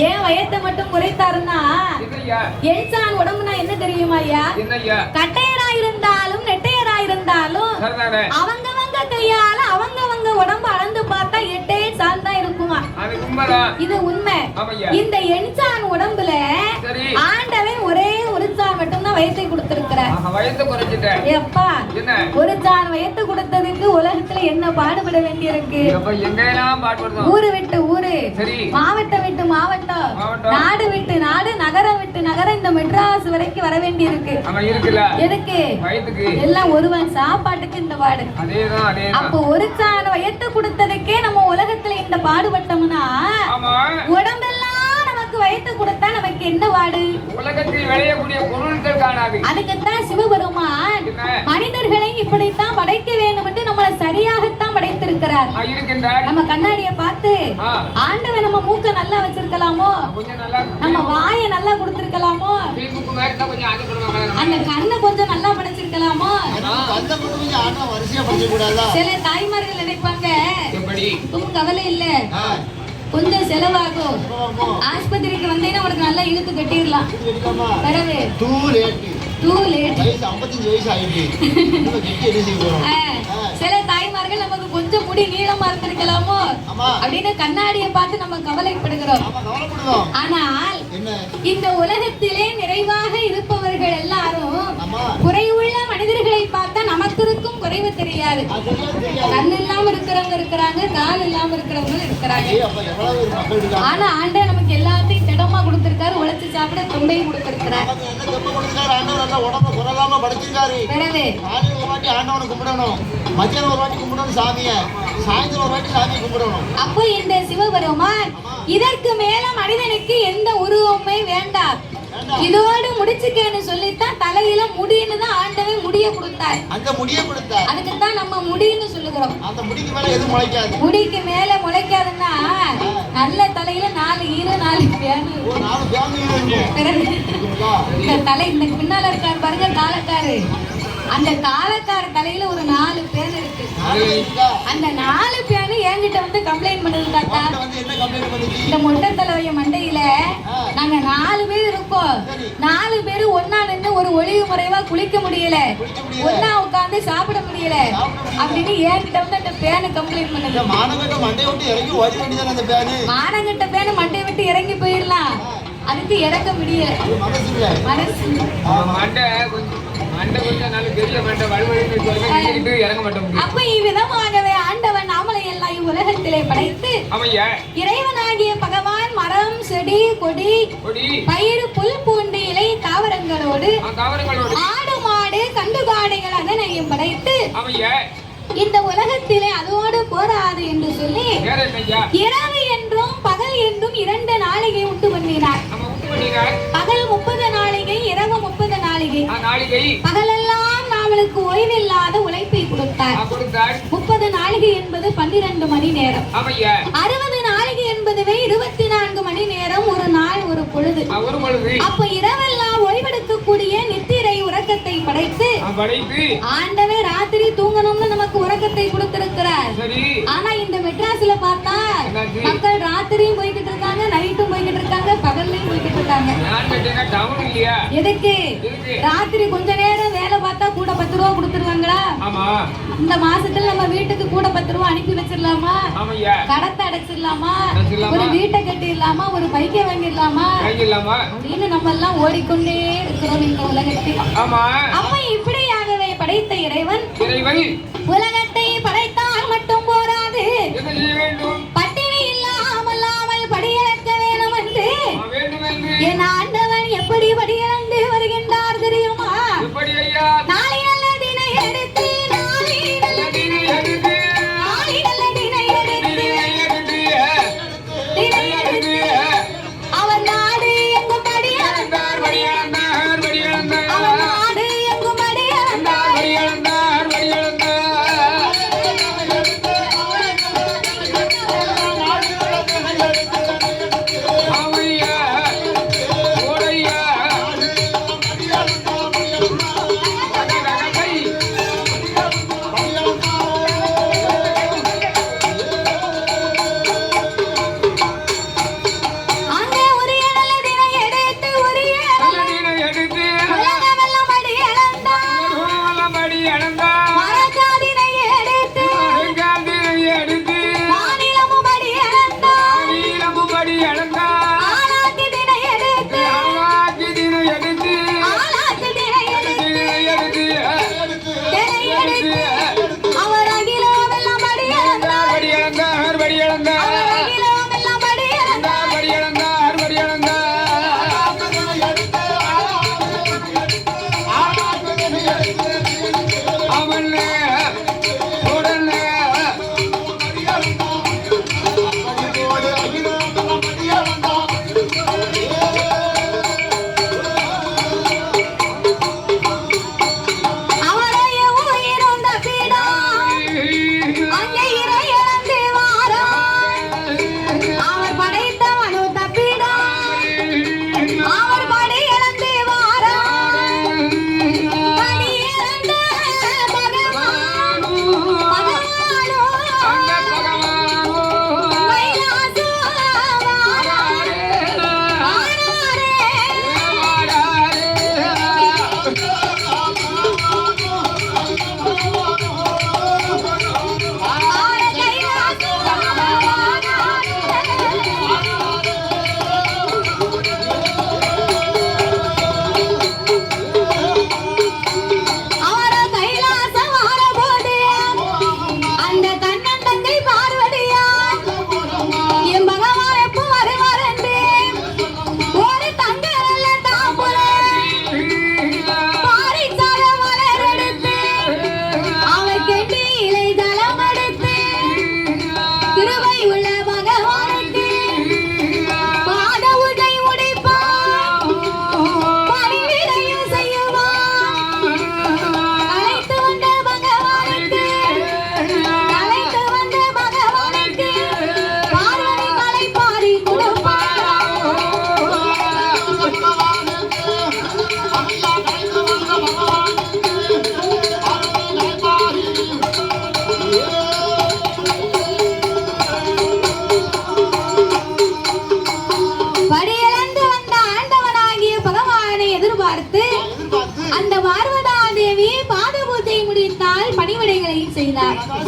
ஏன் வயத்தை மட்டும் குறைத்தாருன்னா என்சான் உடம்புனா என்ன தெரியுமா ஐயா? கட்டையரா இருந்தாலும் நெட்டையரா இருந்தாலும் அவங்கவங்க கையால அவங்கவங்க உடம்பு அளந்து பார்த்தா 8 சால் தான் இருக்குமா. இது உண்மை. இந்த என்சான் உடம்புல ஆண்டவன் ஒரே ஒரு சான் மட்டும் தான் வயத்தை கொடுத்திருக்கிறார். எப்பா ஒரு சான் வயத்தை கொடுத்ததுக்கு உலகத்துல என்ன பாடுபட வேண்டி இருக்கு? ஊரு விட்டு ஊரு, மாவட்டம் விட்டு மாவட்டம், நாடு விட்டு நாடு, நகரம் விட்டு நகரம், இந்த மெட்ராஸ் வரைக்கும் வர வேண்டி இருக்கு. எதுக்கு? எல்லாம் ஒருவன் சாப்பாட்டுக்கு இந்த பாடு. அப்போ ஒரு சான் வயத்தை கொடுத்ததுக்கே நம்ம உலகத்துல இந்த பாடுபட்டோம்னா உடம்பெல்லாம் நமக்கு வயத்தை கொடுத்தா நமக்கு என்ன பாடு? உலகத்தில் விளையக்கூடிய பொருட்கள் காணாது. அதுக்குத்தான் சிவபெருமான் மனிதர்களை இப்படித்தான் படைக்க வேண்டும் என்று நம்மளை சரியாகத்தான் படைத்திருக்கிறார். நம்ம கண்ணாடிய பார்த்து ஆண்டவன் நம்ம மூக்க நல்லா வச்சிருக்கலாமோ, நம்ம வாயை நல்லா கொடுத்திருக்கலாமோ, அந்த கண்ணை கொஞ்சம் நல்லா படைச்சிருக்கலாமோ. சில தாய்மார்கள் நினைப்பாங்க கவலை இல்ல, கொஞ்சம் செலவாகும், ஆஸ்பத்திரிக்கு வந்தீங்கன்னா உனக்கு நல்லா இழுத்து கட்டிடலாம். பிறகு சில தாய்மார்கள் நமக்கு கொஞ்சம் முடி நீளமா இருந்திருக்கலாமோ அப்படின்னு கண்ணாடியை பார்த்து நம்ம கவலைப்படுகிறோம். ஆனால் இந்த உலகத்திலே நிறைவாக இருப்பவர்கள் எல்லாரும் குறைவுள்ள மனிதர்களை பார்த்தா நமக்கு இருக்கும் குறைவு தெரியாது. கண் இல்லாம இருக்கிறவங்க இருக்கிறாங்க, கால் இல்லாம இருக்கிறவங்க இருக்கிறாங்க. ஆனா ஆண்டவன் நமக்கு எல்லாத்தையும் திடமா கொடுத்திருக்காரு, உழைச்சு சாப்பிட தொண்டையும் கொடுத்திருக்கிறார். அப்போ இந்த சிவபெருமான் இதற்கு மேல மனிதனுக்கு எந்த உருவமே வேண்டாம், இதோடு முடிச்சுக்கேன்னு சொல்லித்தான் தலையில முடின்னு தான் ஆண்டவன் முடிய கொடுத்தார். அந்த முடிய கொடுத்தார், அதுக்கு தான் நம்ம முடின்னு சொல்லுகிறோம். அந்த முடிக்கு மேல எதுவும் முளைக்காது. முடிக்கு மேல முளைக்காதுன்னா நல்ல தலையில 4 ஈரு 4 பேனு. இந்த தலை இந்த பின்னால இருக்காரு பாருங்க காலக்காரு, அந்த காலக்கார தலையில ஒரு 4 பேன் இருக்கு. அந்த 4 பேனு என்கிட்ட வந்து கம்ப்ளைண்ட் பண்ணுது. தாத்தா இந்த மொட்டை தலைவைய மண்டையில நாங்க 4 பேர் இருக்கோம், 4 பேரு ஒன்னா நின்று ஒரு ஒளிவு முறைவா குளிக்க முடியல, ஒன்னா உட்கார்ந்து சாப்பிட முடியல அப்படின்னு என்கிட்ட வந்து அந்த பேனு கம்ப்ளைண்ட் பண்ணுது. மானங்கட்ட மண்டையை விட்டு இறங்கி ஓடி வேண்டியதானே அந்த பேனு. மானங்கட்ட பேனு மண்டையை விட்டு இறங்கி போயிடலாம், அதுக்கு இறங்க முடியல. மனசு அப்ப இவ்விதமாகவே ஆண்டவன் நாமளை எல்லாம் உலகத்திலே படைத்து இறைவனாகிய பகவான் மரம் செடி கொடி பயிர் புல் பூண்டு இலை தாவரங்களோடு ஆடு மாடு கண்டுகாடைகள் அதனையும் படைத்து இந்த உலகத்திலே அதோடு போராது என்று சொல்லி இரவு என்றும் பகல் என்றும் 2 நாளிகை உண்டு பண்ணினார். பகல் 30 நாளிகை, இரவு 30 நாளிகை. பகலெல்லாம் நாமளுக்கு ஓய்வில்லாத உழைப்பை கொடுத்தார். 30 நாளிகை என்பது 12 மணி நேரம். 60 நாளிகை என்பதுவே 24 மணி நேரம், ஒரு நாள் ஒரு பொழுது. அப்ப இரவெல்லாம் ஓய்வெடுக்கக்கூடிய நித்திரை உறக்கத்தை படைத்து ஆண்டவே ராத்திரி தூங்கணும்னு நமக்கு உறக்கத்தை கொடுத்திருக்கிறார். ஆனா இந்த மெட்ராஸ்ல பார்த்தா மக்கள் ராத்திரியும் போய்கிட்டு இருக்காங்க, நைட்டும் போய்கிட்டு இருக்காங்க, பகல்லையும் போய்கிட்டு இருக்காங்க. எதுக்கு? ராத்திரி கொஞ்ச நேரம் வேலை பார்த்தா கூட 10 ரூபா கொடுத்துருவாங்களா? இந்த மாசத்துல நம்ம வீட்டுக்கு கூட 10 ரூபா அனுப்பி வச்சிடலாமா? கடத்தை அடைச்சிடலாமா? ஒரு வீட்டை கட்டிடலாமா? ஒரு பைக்கை வாங்கிடலாமா? அப்படின்னு நம்ம எல்லாம் ஓடிக்கொண்டே இருக்கிறோம் இந்த உலகத்தில். அப்ப இப்படியாகவே படைத்த இறைவன் உலகத்தை படைத்தால் மட்டும் போராது, பட்டினி இல்லாமல் படியிறக்க வேணும் என்று என் ஆண்டவன் எப்படி படியிறந்து வருகின்றார் தெரியுமா? நாளை நல்ல தினை எடுத்து அவர் நாடு எங்கும் படியிறந்தார், அவர் நாடு எங்கும் படியிறந்தார்.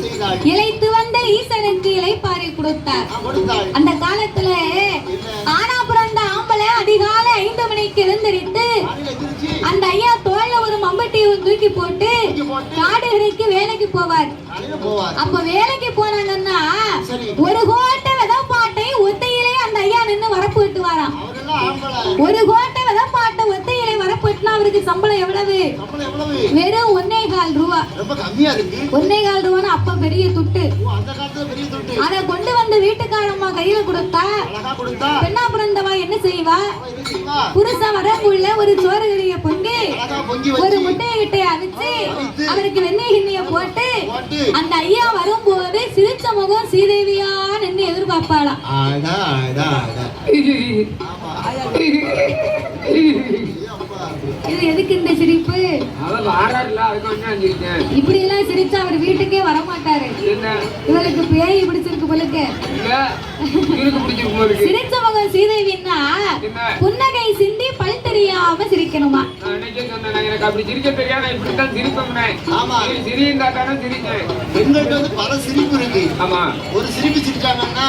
செய்தார். இளைத்து வந்த ஈசனுக்கு இளைப்பாறை கொடுத்தார். அந்த காலத்துல ஆனா பிறந்த ஆம்பளை அதிகாலை 5 மணிக்கு எழுந்திரித்து அந்த ஐயா தோல்ல ஒரு மம்பட்டியும் தூக்கி போட்டு காடுகளுக்கு வேலைக்கு போவார். அப்ப வேலைக்கு போனாங்கன்னா ஒரு கோட்டை விதப்பாட்டை ஒத்தையிலே அந்த ஐயா நின்று வரப்பு விட்டுவாராம். ஒரு கோட்டை விதப்பாட்டை ஒத்தையிலே வரப்பு விட்டுனா அவருக்கு சம்பளம் எவ்வளவு? வெறும் 1.25 ரூபா. 1.25 ரூபான்னு அப்ப பெரிய துட்டு. அத கொண்டு வந்து வீட்டுக்காரம்மா கையில கொடுத்தா பெண்ணா பிறந்தவா என்ன செய்வா? புருஷன் வரக்குள்ள ஒரு சோறு கறிய பொங்கி ஒரு முட்டையை கிட்டைய அவிச்சு அவருக்கு வெண்ணெய் கிண்ணிய போட்டு அந்த ஐயா வரும்போது சிரிச்ச முகம் சீதேவியா நின்று எதிர்பார்ப்பாளாம். இது எதுக்கு இந்த சிரிப்பு? இப்படி எல்லாம் சிரிச்சா அவர் வீட்டுக்கே வரமாட்டாரு. இவருக்கு பேய் பிடிச்சிருக்கு போலுக்கு. சிரிச்ச மகன் சீதேவின்னா புன்னகை சிந்தி பல் தெரியாம சிரிக்கணுமா? பல சிரிப்பு இருக்கு. ஒரு சிரிப்பு சிரிச்சாங்கன்னா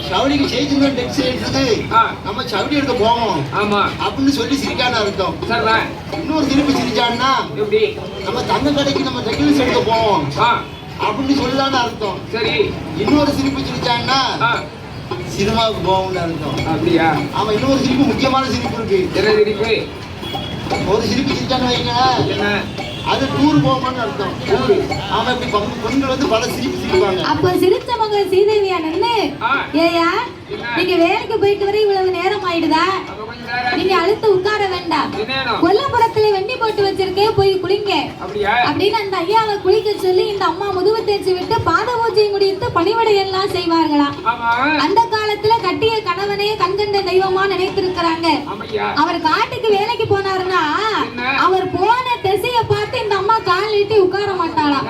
சவுடிக்கு செய்திருந்தோம் டெக்ஸ்ட் எடுத்தது நம்ம சவுடி எடுக்க போவோம் அப்படின்னு சொல்லி சிரிக்கான அர்த்தம். இன்னொரு சிரிப்பு சிரிச்சான்னா நம்ம தங்க கடைக்கு நம்ம டெக்னிக்ஸ் எடுக்க போவோம் அப்படின்னு சொல்லிதான அர்த்தம். சரி, இன்னொரு சிரிப்பு சிரிச்சான்னா சினிமாவுக்கு போவோம்னு அர்த்தம். அப்படியா? ஆமா, இன்னொரு சிரிப்பு முக்கியமான சிரிப்பு இருக்கு. என்ன சிரிப்பு? ஒரு சிரிப்பு சிரிச்சான்னு வைங்க, அது டூர் போகணும்னு அர்த்தம். ஆமா, இப்படி பெண்கள் வந்து பல சிரிப்பு சிரிப்பாங்க. அப்ப சிரிச்ச மகன் சீதேவியா நின்னு, ஏயா நீங்க வேலைக்கு போயிட்டு வர இவ்வளவு நேரம் ஆயிடுதா? நீங்க அழுத்து உட்கார வேண்டாம். கொல்லப்புறத்துல வெண்ணி போட்டு வச்சிருக்கேன், போய் குளிங்க அப்படின்னு அந்த ஐயாவை குளிக்க சொல்லி இந்த அம்மா முதுகு தேய்ச்சி விட்டு பாத பூஜை முடித்து பணிவிடை எல்லாம் செய்வார்களாம். அந்த காலத்துல கட்டிய கணவனே கண்கண்ட தெய்வமா நினைத்திருக்கிறாங்க. அவர் காட்டுக்கு வேலைக்கு போனாருன்னா அவர் போன திசைய பார்த்து இந்த அம்மா கால் நீட்டி உட்கார மாட்டாளாம்.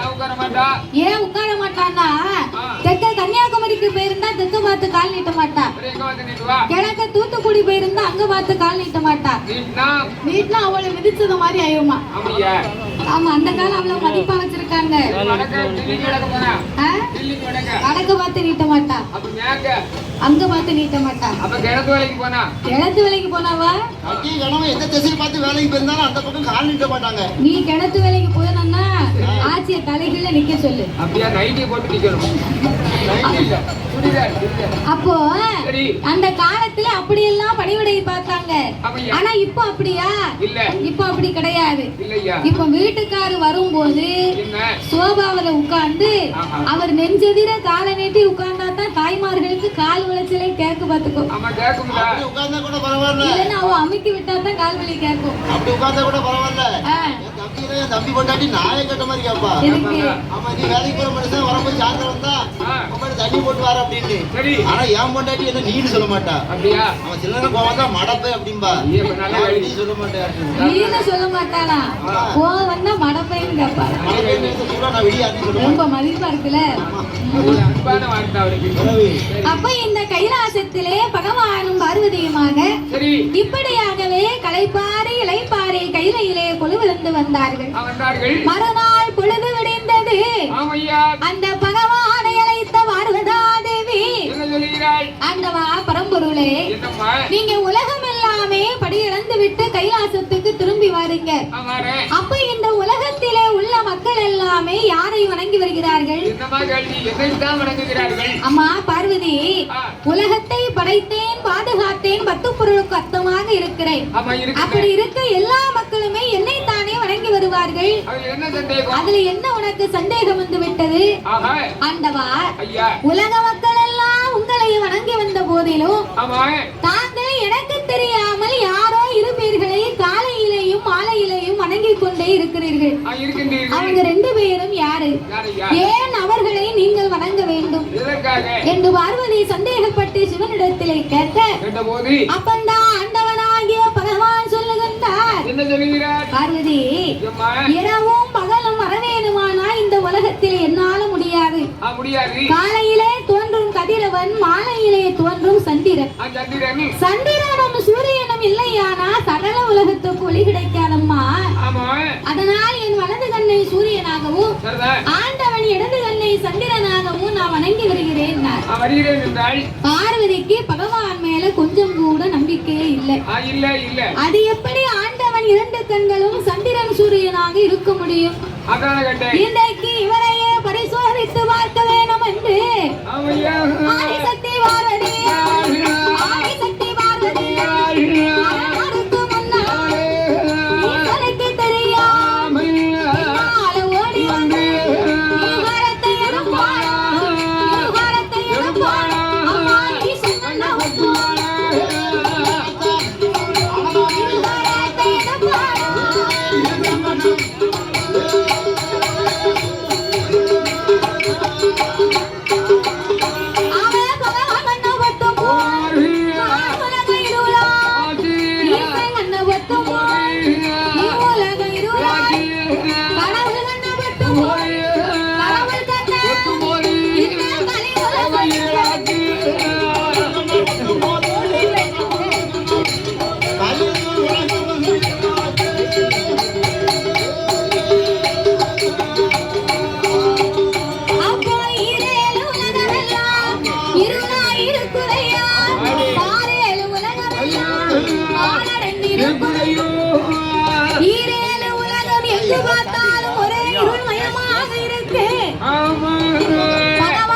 ஏன் உட்கார மாட்டான்னா, தெற்க கன்னியாகுமரிக்கு போயிருந்தா தெற்கு பார்த்து கால் நீட்ட மாட்டா, கிழக்க தூத்துக்குடி போயிருந்தா அங்க பார்த்து கால் நீட்ட மாட்டா. வீட்டுல அவளை மிதிச்சது மாதிரி ஆயுமா. ஆமா, அந்த காலம் அவ்வளவு மதிப்பா வச்சிருக்காங்க. வடக்கு பார்த்து நீட்ட மாட்டா, அங்க பார்த்து நீட்ட மாட்டா. கிணத்து வேலைக்கு போனாவா? எந்த திசையை பார்த்து வேலைக்கு போயிருந்தாலும் அந்த பக்கம் கால் நீட்ட மாட்டாங்க. நீ கிணத்து வேலைக்கு போனா ஆட்சிய தலைகீழ நிக்க சொல்லு. அப்போ அந்த காலத்துல அப்படி எல்லாம் பணிவிடை பார்த்தாங்க. ஆனா இப்ப அப்படியா? இப்ப அப்படி கிடையாது. இப்ப வீட்டுக்காரு வரும்போது சோபாவில உட்கார்ந்து அவர் நெஞ்செதிர காலை நீட்டி உட்கார்ந்தா தான் தாய்மார்களுக்கு கால் வளைச்சலே கேட்க பாத்துக்கோ. இல்லன்னா அவ அமுக்கி விட்டா தான் கால் வலி கேட்கும். தம்பி பொண்டாட்டி நாயை கட்ட மாதிரி கேப்பா. ஆமா, நீ வேலைக்கு போற மனுஷன் வரும்போது சாயந்தரம் தான் தண்ணி போட்டு வர அப்படின்னு. ஆனா என் பொண்டாட்டி என்ன நீன்னு சொல்ல மாட்டா. அவன் சில்லற கோவம் தான் மடப்பை அப்படின்பா. சொல்ல மாட்டேன், நீன்னு சொல்ல மாட்டாளா? கோவம் தான் மடப்பைன்னு கேப்பா. நான் வெளியே ரொம்ப மதிப்பா இருக்குல்ல. அப்ப இந்த கைலாசத்திலே பகவானும் பார்வதியுமாக இப்படியாகவே களைப்பாறை இளைப்பாறை கையிலே கொலுவிழந்து வந்தார்கள். மறுநாள் பொழுது விடிந்தது. அந்த பகவானை அழைத்த பார்வதா தேவி ஆண்டவா பரம்பொருளே, நீங்க உலகம் எல்லாமே படியிழந்து விட்டு கைலாசத்துக்கு திரும்பி வாருங்க. அப்ப இந்த உலகத்திலே உள்ள மக்கள் எல்லாமே யாரை வணங்கி வருகிறார்கள்? அம்மா பார்வதி, உலகத்தை படைத்தேன் பாதுகாத்தேன் 10 பொருளுக்கு அர்த்தமாக இருக்கிறேன். அப்படி இருக்க எல்லா மக்களுமே என்னை தானே வணங்கி வருவார்கள். அதுல என்ன உனக்கு சந்தேகம் வந்து விட்டது? ஆண்டவா, உலக மக்கள் எல்லாம் உங்களை வணங்கி வந்த போதிலும் தாங்கள் எனக்கு தெரியாமல் யாரோ 2 பேர்களை காலையிலேயும் மாலையிலேயும் வணங்கி கொண்டே இருக்கிறீர்கள். அவங்க 2 பேரும் யாரு? ஏன் அவர்களை நீங்கள் வணங்க வேண்டும் என்று பார்வதி சந்தேகப்பட்டு சிவனிடத்திலே கேட்க, அப்பந்தான் ஆண்டவனாகிய பகவான் சொல்லுகின்றார், பார்வதி, இரவும் பகலும் வரவேணுமானா இந்த உலகத்தில் என்னால முடியாது. காலையிலே தோன்றும் கதிரவன், மாலையிலே தோன்றும் சந்திரன். சந்திரனும் சூரியனும் இல்லையானா சகல உலகத்துக்கு ஒளி கிடைக்காதம்மா. அதனால் என் வலது கண்ணை சூரியனாகவும் ஆண்டவன் இடது கண்ணை சந்திரனாகவும் நான் வணங்கி வருகிறேன் என்றால் பார்வதிக்கு பகவான் மேல கொஞ்சம் கூட நம்பிக்கையே இல்லை. அது எப்படி ஆண்டவன் 2 கண்களும் சந்திரன் சூரியனாக இருக்க முடியும்? இன்றைக்கு இவரையே பரிசோதித்து பார்க்க வேணும் என்று ஆதிசக்தி பார்வதி ஆதிசக்தி பார்வதி யாருக்கு முன்னால் ஈசனுக்கு தெரியாமல் ஓடி வந்து ஈகாரத்தை எடுப்பானா ஈகாரத்தை எடுப்பானா அம்மா ஈசன் ஈகாரத்தை எடுப்பானா ஈரேழு உலகம் எங்கு பார்த்தாலும்